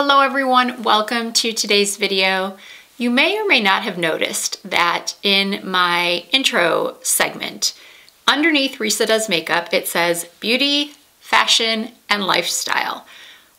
Hello everyone, welcome to today's video. You may or may not have noticed that in my intro segment, underneath Risa Does Makeup, it says beauty, fashion, and lifestyle.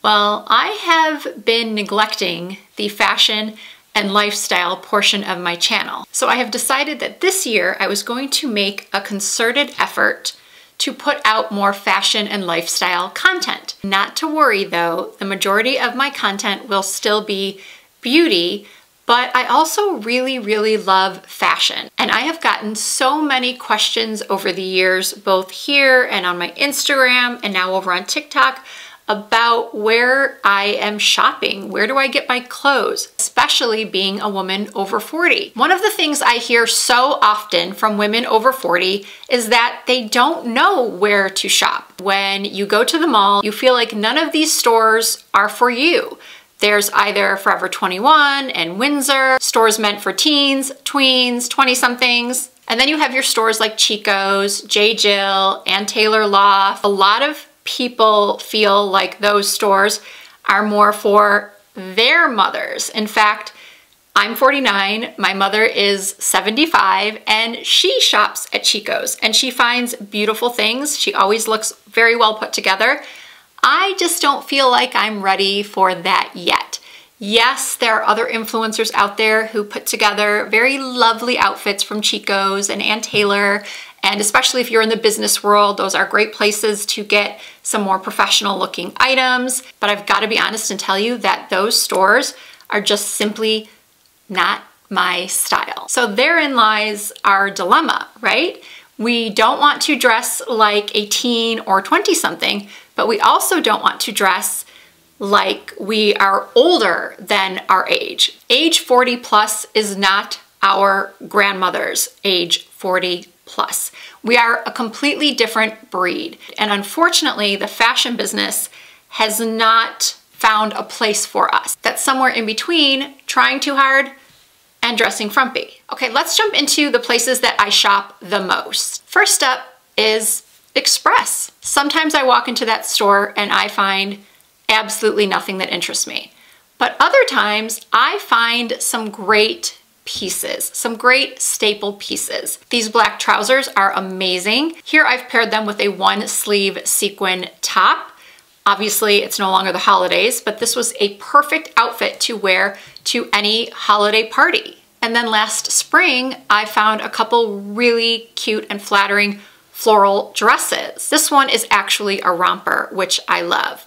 Well, I have been neglecting the fashion and lifestyle portion of my channel. So I have decided that this year I was going to make a concerted effort to put out more fashion and lifestyle content. Not to worry though, the majority of my content will still be beauty, but I also really love fashion. And I have gotten so many questions over the years, both here and on my Instagram and now over on TikTok, about where I am shopping. Where do I get my clothes? Especially being a woman over 40. One of the things I hear so often from women over 40 is that they don't know where to shop. When you go to the mall, you feel like none of these stores are for you. There's either Forever 21 and Windsor, stores meant for teens, tweens, 20-somethings. And then you have your stores like Chico's, J. Jill, Ann Taylor Loft. A lot of people feel like those stores are more for their mothers. In fact, I'm 49, my mother is 75, and she shops at Chico's and she finds beautiful things. She always looks very well put together. I just don't feel like I'm ready for that yet. Yes, there are other influencers out there who put together very lovely outfits from Chico's and Ann Taylor, and especially if you're in the business world, those are great places to get some more professional looking items. But I've got to be honest and tell you that those stores are just simply not my style. So therein lies our dilemma, right? We don't want to dress like a teen or 20-something, but we also don't want to dress like we are older than our age. Age 40 plus is not our grandmother's age 40 plus. We are a completely different breed. And unfortunately, the fashion business has not found a place for us. That's somewhere in between trying too hard and dressing frumpy. Okay, let's jump into the places that I shop the most. First up is Express. Sometimes I walk into that store and I find absolutely nothing that interests me. But other times I find some great pieces, some great staple pieces. These black trousers are amazing. Here I've paired them with a one sleeve sequin top. Obviously it's no longer the holidays, but this was a perfect outfit to wear to any holiday party. And then last spring, I found a couple really cute and flattering floral dresses. This one is actually a romper, which I love.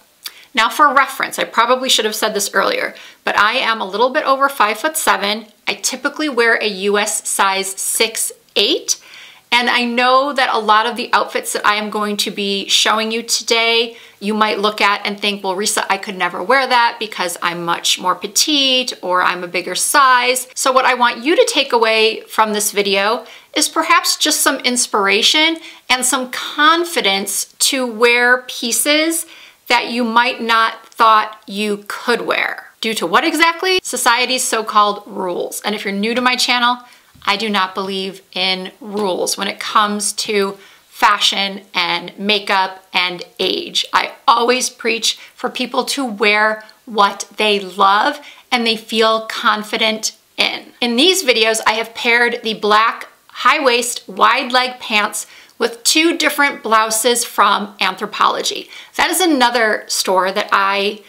Now for reference, I probably should have said this earlier, but I am a little bit over 5'7". I typically wear a US size 6'8", and I know that a lot of the outfits that I am going to be showing you today, you might look at and think, well, Risa, I could never wear that because I'm much more petite or I'm a bigger size. So what I want you to take away from this video is perhaps just some inspiration and some confidence to wear pieces that you might not thought you could wear. Due to what exactly? Society's so-called rules. And if you're new to my channel, I do not believe in rules when it comes to fashion and makeup and age. I always preach for people to wear what they love and they feel confident in. In these videos, I have paired the black high-waist wide leg pants with two different blouses from Anthropologie. That is another store that I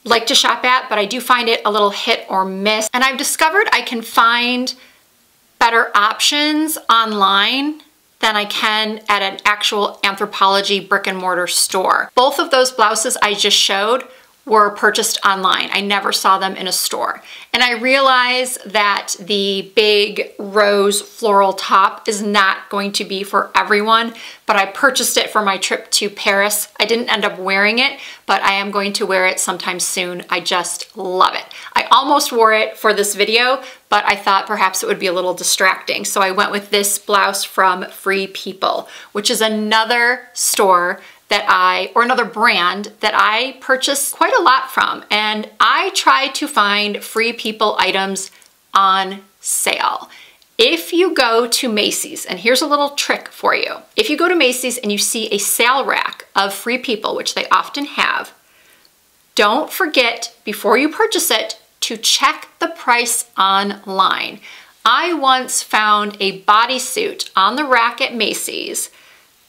like to shop at, but I do find it a little hit or miss. And I've discovered I can find better options online than I can at an actual Anthropologie brick and mortar store. Both of those blouses I just showed were purchased online. I never saw them in a store. And I realize that the big rose floral top is not going to be for everyone, but I purchased it for my trip to Paris. I didn't end up wearing it, but I am going to wear it sometime soon. I just love it. I almost wore it for this video, but I thought perhaps it would be a little distracting. So I went with this blouse from Free People, which is another store that or another brand that I purchase quite a lot from. And I try to find Free People items on sale. If you go to Macy's, and here's a little trick for you. If you go to Macy's and you see a sale rack of Free People, which they often have, don't forget before you purchase it to check the price online. I once found a bodysuit on the rack at Macy's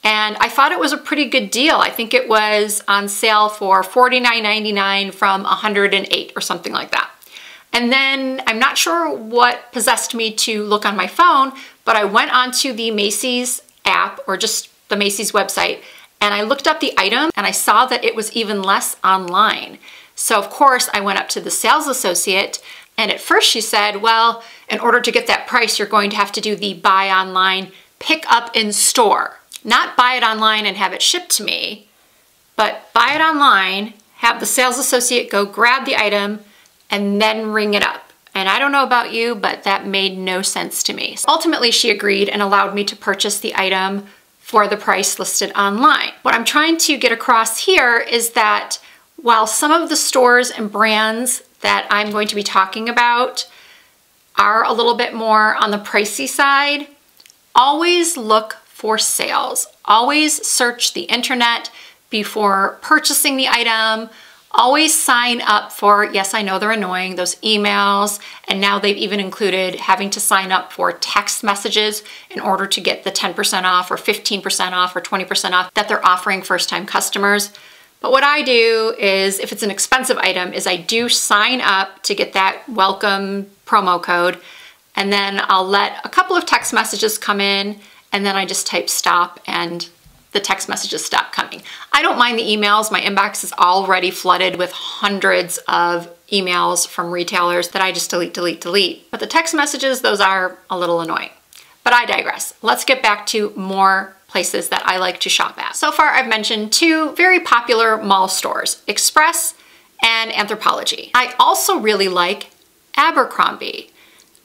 and I thought it was a pretty good deal. I think it was on sale for $49.99 from $108 or something like that. And then I'm not sure what possessed me to look on my phone, but I went onto the Macy's app or just the Macy's website and I looked up the item and I saw that it was even less online. So of course I went up to the sales associate and at first she said, well, in order to get that price, you're going to have to do the buy online, pick up in store. Not buy it online and have it shipped to me, but buy it online, have the sales associate go grab the item, and then ring it up. And I don't know about you, but that made no sense to me. So ultimately, she agreed and allowed me to purchase the item for the price listed online. What I'm trying to get across here is that while some of the stores and brands that I'm going to be talking about are a little bit more on the pricey side, always look for sales. Always search the internet before purchasing the item. Always sign up for, yes, I know they're annoying, those emails, and now they've even included having to sign up for text messages in order to get the 10% off or 15% off or 20% off that they're offering first-time customers. But what I do is, if it's an expensive item, is I do sign up to get that welcome promo code, and then I'll let a couple of text messages come in, and then I just type stop and the text messages stop coming. I don't mind the emails. My inbox is already flooded with hundreds of emails from retailers that I just delete, delete, delete. But the text messages, those are a little annoying. But I digress. Let's get back to more places that I like to shop at. So far, I've mentioned two very popular mall stores, Express and Anthropologie. I also really like Abercrombie.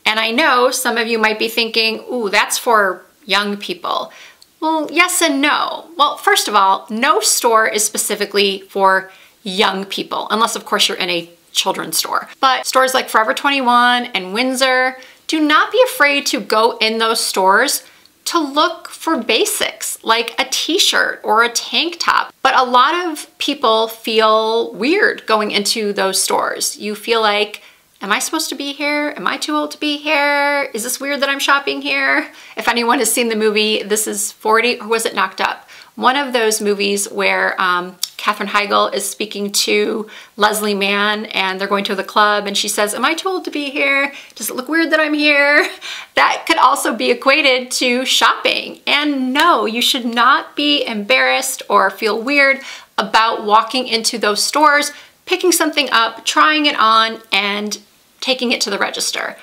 And I know some of you might be thinking, ooh, that's for young people. Well, yes and no. Well, first of all, no store is specifically for young people, unless of course you're in a children's store. But stores like Forever 21 and Windsor, do not be afraid to go in those stores to look for basics like a t-shirt or a tank top. But a lot of people feel weird going into those stores. You feel like, am I supposed to be here? Am I too old to be here? Is this weird that I'm shopping here? If anyone has seen the movie This Is 40, or was it Knocked Up? One of those movies where Katherine Heigl is speaking to Leslie Mann and they're going to the club and she says, am I too old to be here? Does it look weird that I'm here? That could also be equated to shopping. And no, you should not be embarrassed or feel weird about walking into those stores, picking something up, trying it on, and taking it to the register.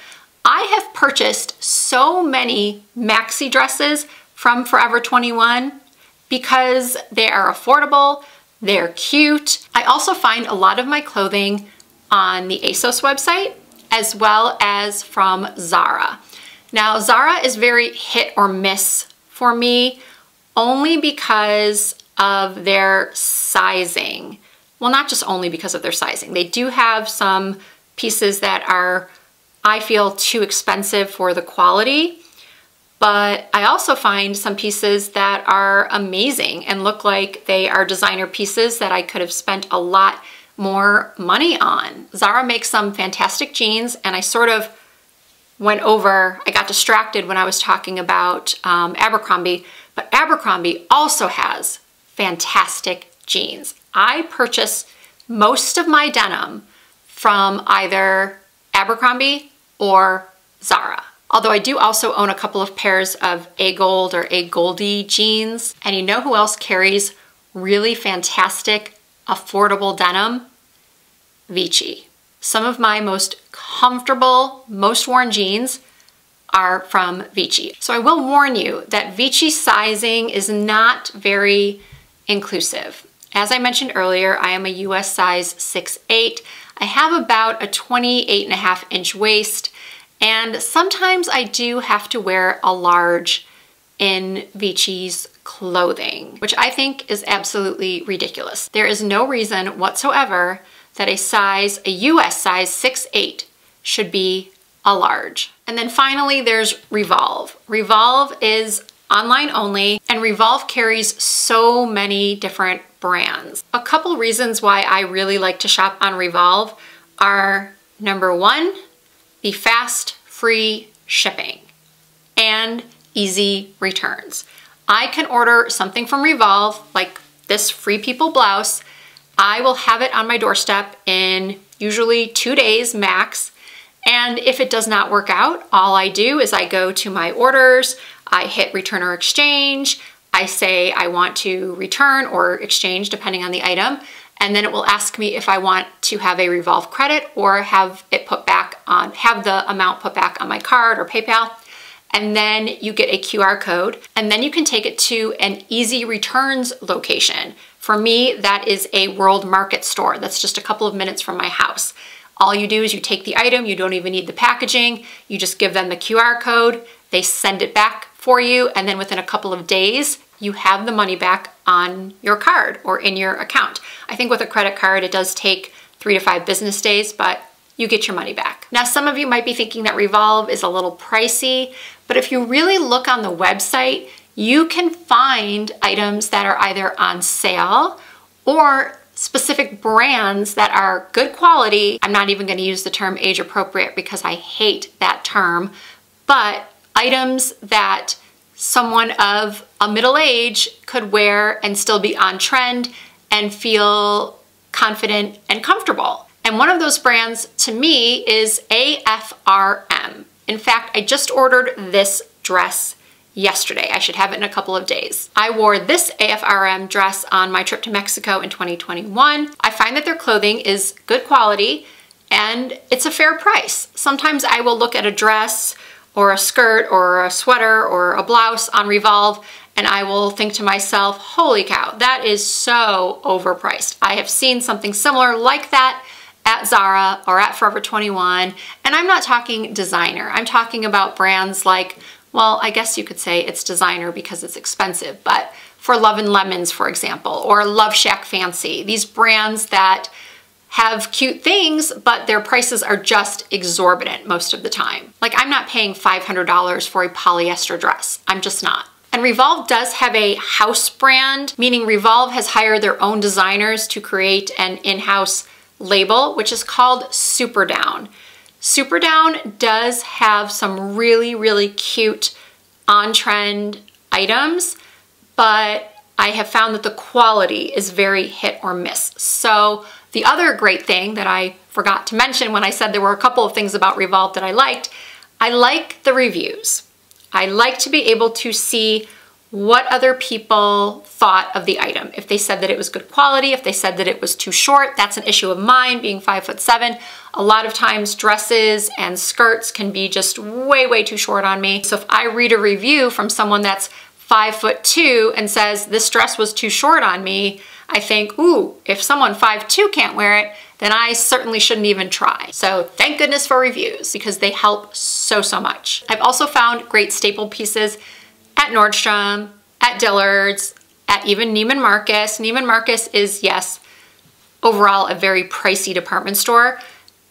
I have purchased so many maxi dresses from Forever 21 because they are affordable, they're cute. I also find a lot of my clothing on the ASOS website as well as from Zara. Now, Zara is very hit or miss for me only because of their sizing. Well, not just only because of their sizing. They do have some pieces that are, I feel, too expensive for the quality, but I also find some pieces that are amazing and look like they are designer pieces that I could have spent a lot more money on. Zara makes some fantastic jeans, and I sort of I got distracted when I was talking about Abercrombie, but Abercrombie also has fantastic jeans. I purchase most of my denim from either Abercrombie or Zara. Although I do also own a couple of pairs of A Gold or A Goldie jeans. And you know who else carries really fantastic, affordable denim? Vici. Some of my most comfortable, most worn jeans are from Vici. So I will warn you that Vici sizing is not very inclusive. As I mentioned earlier, I am a US size 6'8". I have about a 28.5-inch waist, and sometimes I do have to wear a large in Vici's clothing, which I think is absolutely ridiculous. There is no reason whatsoever that a US size 6'8" should be a large. And then finally, there's Revolve. Revolve is online only, and Revolve carries so many different brands. A couple reasons why I really like to shop on Revolve are, number one, the fast, free shipping and easy returns. I can order something from Revolve, like this Free People blouse. I will have it on my doorstep in usually 2 days max. And if it does not work out, all I do is I go to my orders, I hit return or exchange, I say I want to return or exchange depending on the item, and then it will ask me if I want to have a Revolve credit or have it put back on, have the amount put back on my card or PayPal. And then you get a QR code, and then you can take it to an easy returns location. For me, that is a World Market store that's just a couple of minutes from my house. All you do is you take the item, you don't even need the packaging, you just give them the QR code, they send it back for you, and then within a couple of days, you have the money back on your card or in your account. I think with a credit card, it does take 3 to 5 business days, but you get your money back. Now, some of you might be thinking that Revolve is a little pricey, but if you really look on the website, you can find items that are either on sale or specific brands that are good quality. I'm not even going to use the term age appropriate because I hate that term, but items that someone of a middle age could wear and still be on trend and feel confident and comfortable. And one of those brands to me is AFRM. In fact, I just ordered this dress yesterday. I should have it in a couple of days. I wore this AFRM dress on my trip to Mexico in 2021. I find that their clothing is good quality and it's a fair price. Sometimes I will look at a dress or a skirt or a sweater or a blouse on Revolve and I will think to myself, holy cow, that is so overpriced. I have seen something similar like that at Zara or at Forever 21, and I'm not talking designer. I'm talking about brands like, well, I guess you could say it's designer because it's expensive, but for Love and Lemons, for example, or Love Shack Fancy, these brands that have cute things, but their prices are just exorbitant most of the time. Like, I'm not paying $500 for a polyester dress. I'm just not. And Revolve does have a house brand, meaning Revolve has hired their own designers to create an in-house label, which is called Super Down. Super Down does have some really, really cute on-trend items, but I have found that the quality is very hit or miss. So the other great thing that I forgot to mention when I said there were a couple of things about Revolve that I like the reviews. I like to be able to see what other people thought of the item. If they said that it was good quality, if they said that it was too short, that's an issue of mine, being 5'7". A lot of times dresses and skirts can be just way, way too short on me. So if I read a review from someone that's 5'2" and says this dress was too short on me, I think, ooh, if someone 5'2" can't wear it, then I certainly shouldn't even try. So thank goodness for reviews because they help so, so much. I've also found great staple pieces at Nordstrom, at Dillard's, at even Neiman Marcus. Neiman Marcus is, yes, overall a very pricey department store.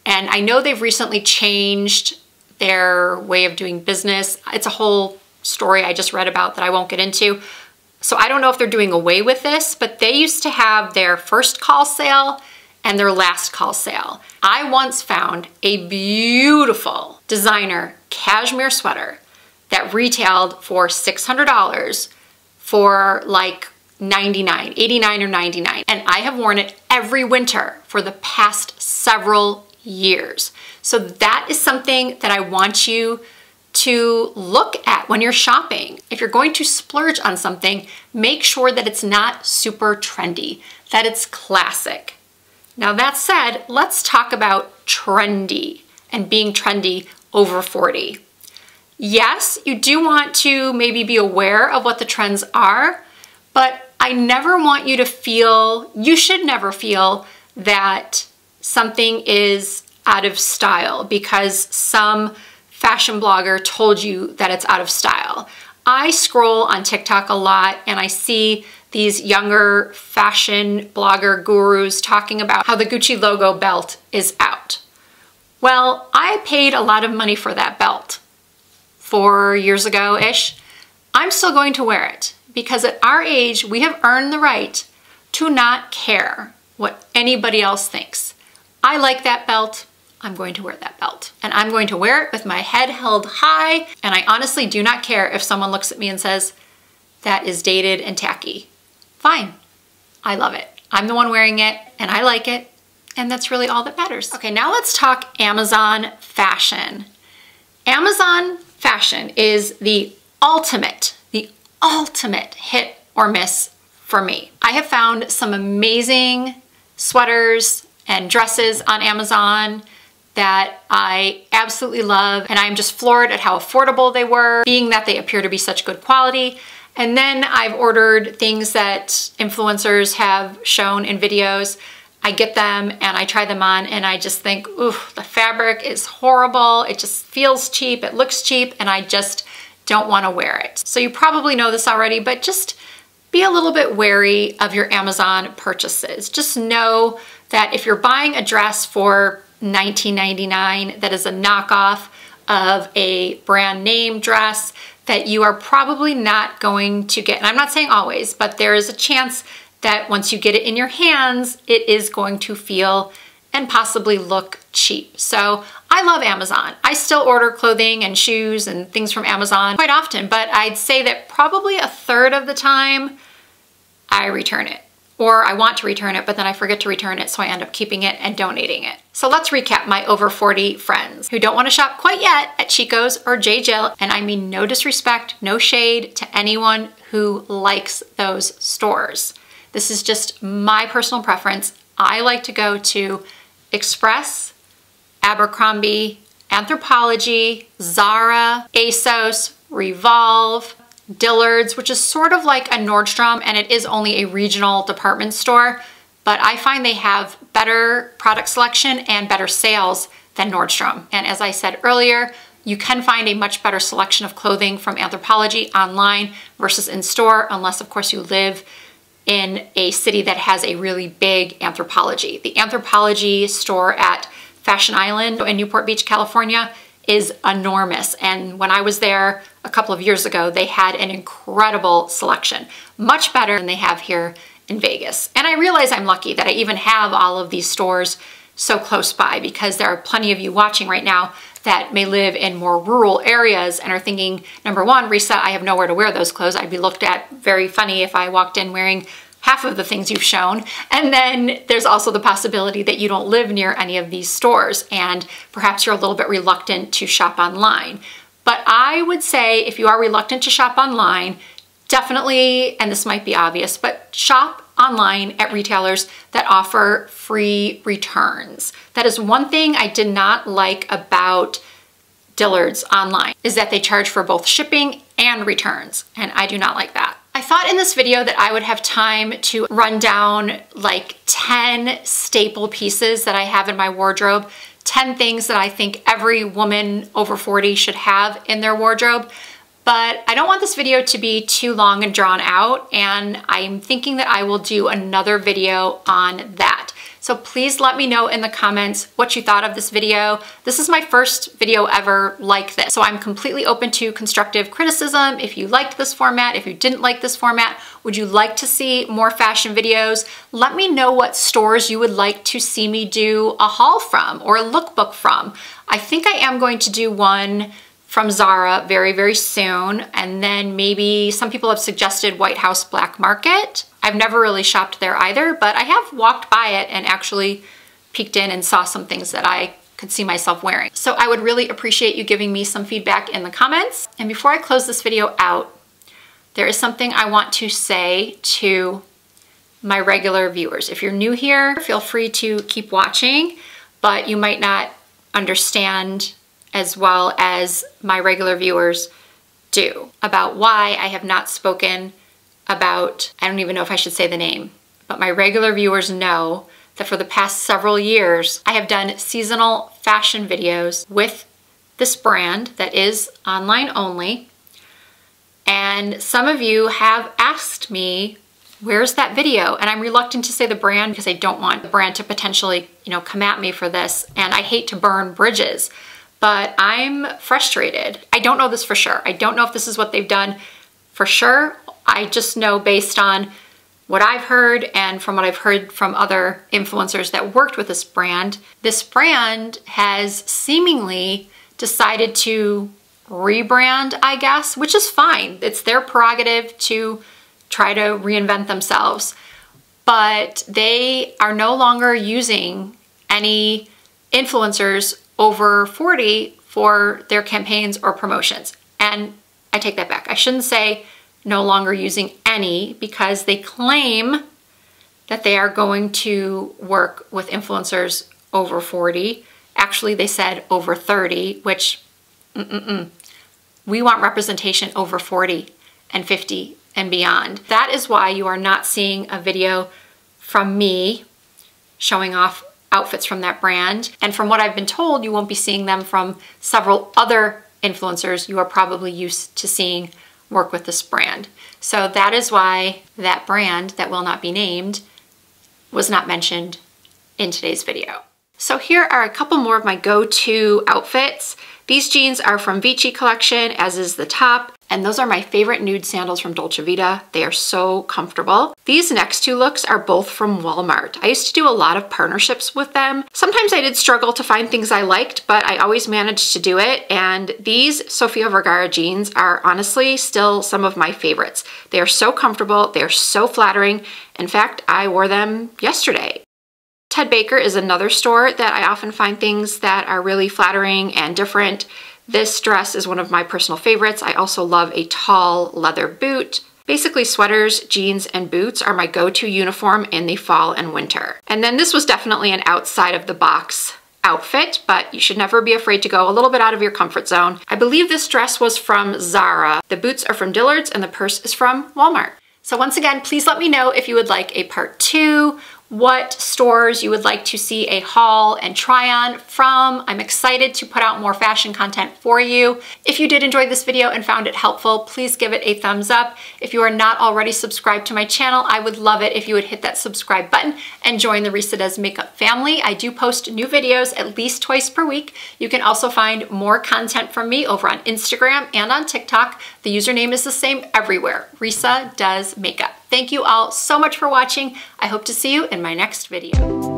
And I know they've recently changed their way of doing business. It's a whole story I just read about that I won't get into. So I don't know if they're doing away with this, but they used to have their first call sale and their last call sale. I once found a beautiful designer cashmere sweater that retailed for $600 for like $89 or $99. And I have worn it every winter for the past several years. So that is something that I want you to look at when you're shopping. If you're going to splurge on something, make sure that it's not super trendy, that it's classic. Now that said, let's talk about trendy and being trendy over 40. Yes, you do want to maybe be aware of what the trends are, but I never want you to feel, you should never feel that something is out of style because some fashion blogger told you that it's out of style. I scroll on TikTok a lot and I see these younger fashion blogger gurus talking about how the Gucci logo belt is out. Well, I paid a lot of money for that belt 4 years ago-ish. I'm still going to wear it because at our age, we have earned the right to not care what anybody else thinks. I like that belt. I'm going to wear that belt. And I'm going to wear it with my head held high. And I honestly do not care if someone looks at me and says, that is dated and tacky. Fine. I love it. I'm the one wearing it and I like it. And that's really all that matters. Okay, now let's talk Amazon fashion. Amazon fashion is the ultimate hit or miss for me. I have found some amazing sweaters and dresses on Amazon that I absolutely love, and I'm just floored at how affordable they were, being that they appear to be such good quality. And then I've ordered things that influencers have shown in videos. I get them and I try them on and I just think, ooh, the fabric is horrible. It just feels cheap, it looks cheap, and I just don't want to wear it. So you probably know this already, but just be a little bit wary of your Amazon purchases. Just know that if you're buying a dress for $19.99 that is a knockoff of a brand name dress, that you are probably not going to get, and I'm not saying always, but there is a chance that once you get it in your hands, it is going to feel and possibly look cheap. So I love Amazon. I still order clothing and shoes and things from Amazon quite often, but I'd say that probably a third of the time I return it. Or I want to return it, but then I forget to return it, so I end up keeping it and donating it. So let's recap my over 40 friends who don't want to shop quite yet at Chico's or J. Jill, and I mean no disrespect, no shade to anyone who likes those stores. This is just my personal preference. I like to go to Express, Abercrombie, Anthropologie, Zara, ASOS, Revolve, Dillard's, which is sort of like a Nordstrom, and it is only a regional department store, but I find they have better product selection and better sales than Nordstrom. And as I said earlier, you can find a much better selection of clothing from Anthropologie online versus in store, unless of course you live in a city that has a really big Anthropologie. The Anthropologie store at Fashion Island in Newport Beach, California is enormous. And when I was there a couple of years ago, they had an incredible selection, much better than they have here in Vegas. And I realize I'm lucky that I even have all of these stores so close by, because there are plenty of you watching right now that may live in more rural areas and are thinking, number one, Risa, I have nowhere to wear those clothes. I'd be looked at very funny if I walked in wearing half of the things you've shown. And then there's also the possibility that you don't live near any of these stores and perhaps you're a little bit reluctant to shop online. But I would say if you are reluctant to shop online, definitely, and this might be obvious, but shop online at retailers that offer free returns. That is one thing I did not like about Dillard's online, is that they charge for both shipping and returns, and I do not like that. I thought in this video that I would have time to run down like 10 staple pieces that I have in my wardrobe, 10 things that I think every woman over 40 should have in their wardrobe. But I don't want this video to be too long and drawn out, and I'm thinking that I will do another video on that. So please let me know in the comments what you thought of this video. This is my first video ever like this, so I'm completely open to constructive criticism. If you liked this format, if you didn't like this format, would you like to see more fashion videos? Let me know what stores you would like to see me do a haul from or a lookbook from. I think I am going to do one from Zara very, very soon. And then maybe some people have suggested White House Black Market. I've never really shopped there either, but I have walked by it and actually peeked in and saw some things that I could see myself wearing. So I would really appreciate you giving me some feedback in the comments. And before I close this video out, there is something I want to say to my regular viewers. If you're new here, feel free to keep watching, but you might not understand as well as my regular viewers do about why I have not spoken about, I don't even know if I should say the name, but my regular viewers know that for the past several years, I have done seasonal fashion videos with this brand that is online only. And some of you have asked me, where's that video? And I'm reluctant to say the brand because I don't want the brand to potentially, come at me for this. And I hate to burn bridges. But I'm frustrated. I don't know this for sure. I don't know if this is what they've done for sure. I just know based on what I've heard and from what I've heard from other influencers that worked with this brand has seemingly decided to rebrand, I guess, which is fine. It's their prerogative to try to reinvent themselves. But they are no longer using any influencers over 40 for their campaigns or promotions. And I take that back. I shouldn't say no longer using any, because they claim that they are going to work with influencers over 40. Actually, they said over 30, which we want representation over 40 and 50 and beyond. That is why you are not seeing a video from me showing off outfits from that brand. And from what I've been told, you won't be seeing them from several other influencers you are probably used to seeing work with this brand. So that is why that brand that will not be named was not mentioned in today's video. So here are a couple more of my go-to outfits. These jeans are from Vici collection, as is the top, and those are my favorite nude sandals from Dolce Vita. They are so comfortable. These next two looks are both from Walmart. I used to do a lot of partnerships with them. Sometimes I did struggle to find things I liked, but I always managed to do it, and these Sofia Vergara jeans are honestly still some of my favorites. They are so comfortable, they are so flattering. In fact, I wore them yesterday. Ted Baker is another store that I often find things that are really flattering and different. This dress is one of my personal favorites. I also love a tall leather boot. Basically, sweaters, jeans, and boots are my go-to uniform in the fall and winter. And then this was definitely an outside of the box outfit, but you should never be afraid to go a little bit out of your comfort zone. I believe this dress was from Zara. The boots are from Dillard's and the purse is from Walmart. So once again, please let me know if you would like a part 2, what stores you would like to see a haul and try on from. I'm excited to put out more fashion content for you. If you did enjoy this video and found it helpful, please give it a thumbs up. If you are not already subscribed to my channel, I would love it if you would hit that subscribe button and join the Risa Does Makeup family. I do post new videos at least twice per week. You can also find more content from me over on Instagram and on TikTok. The username is the same everywhere, Risa Does Makeup. Thank you all so much for watching. I hope to see you in my next video.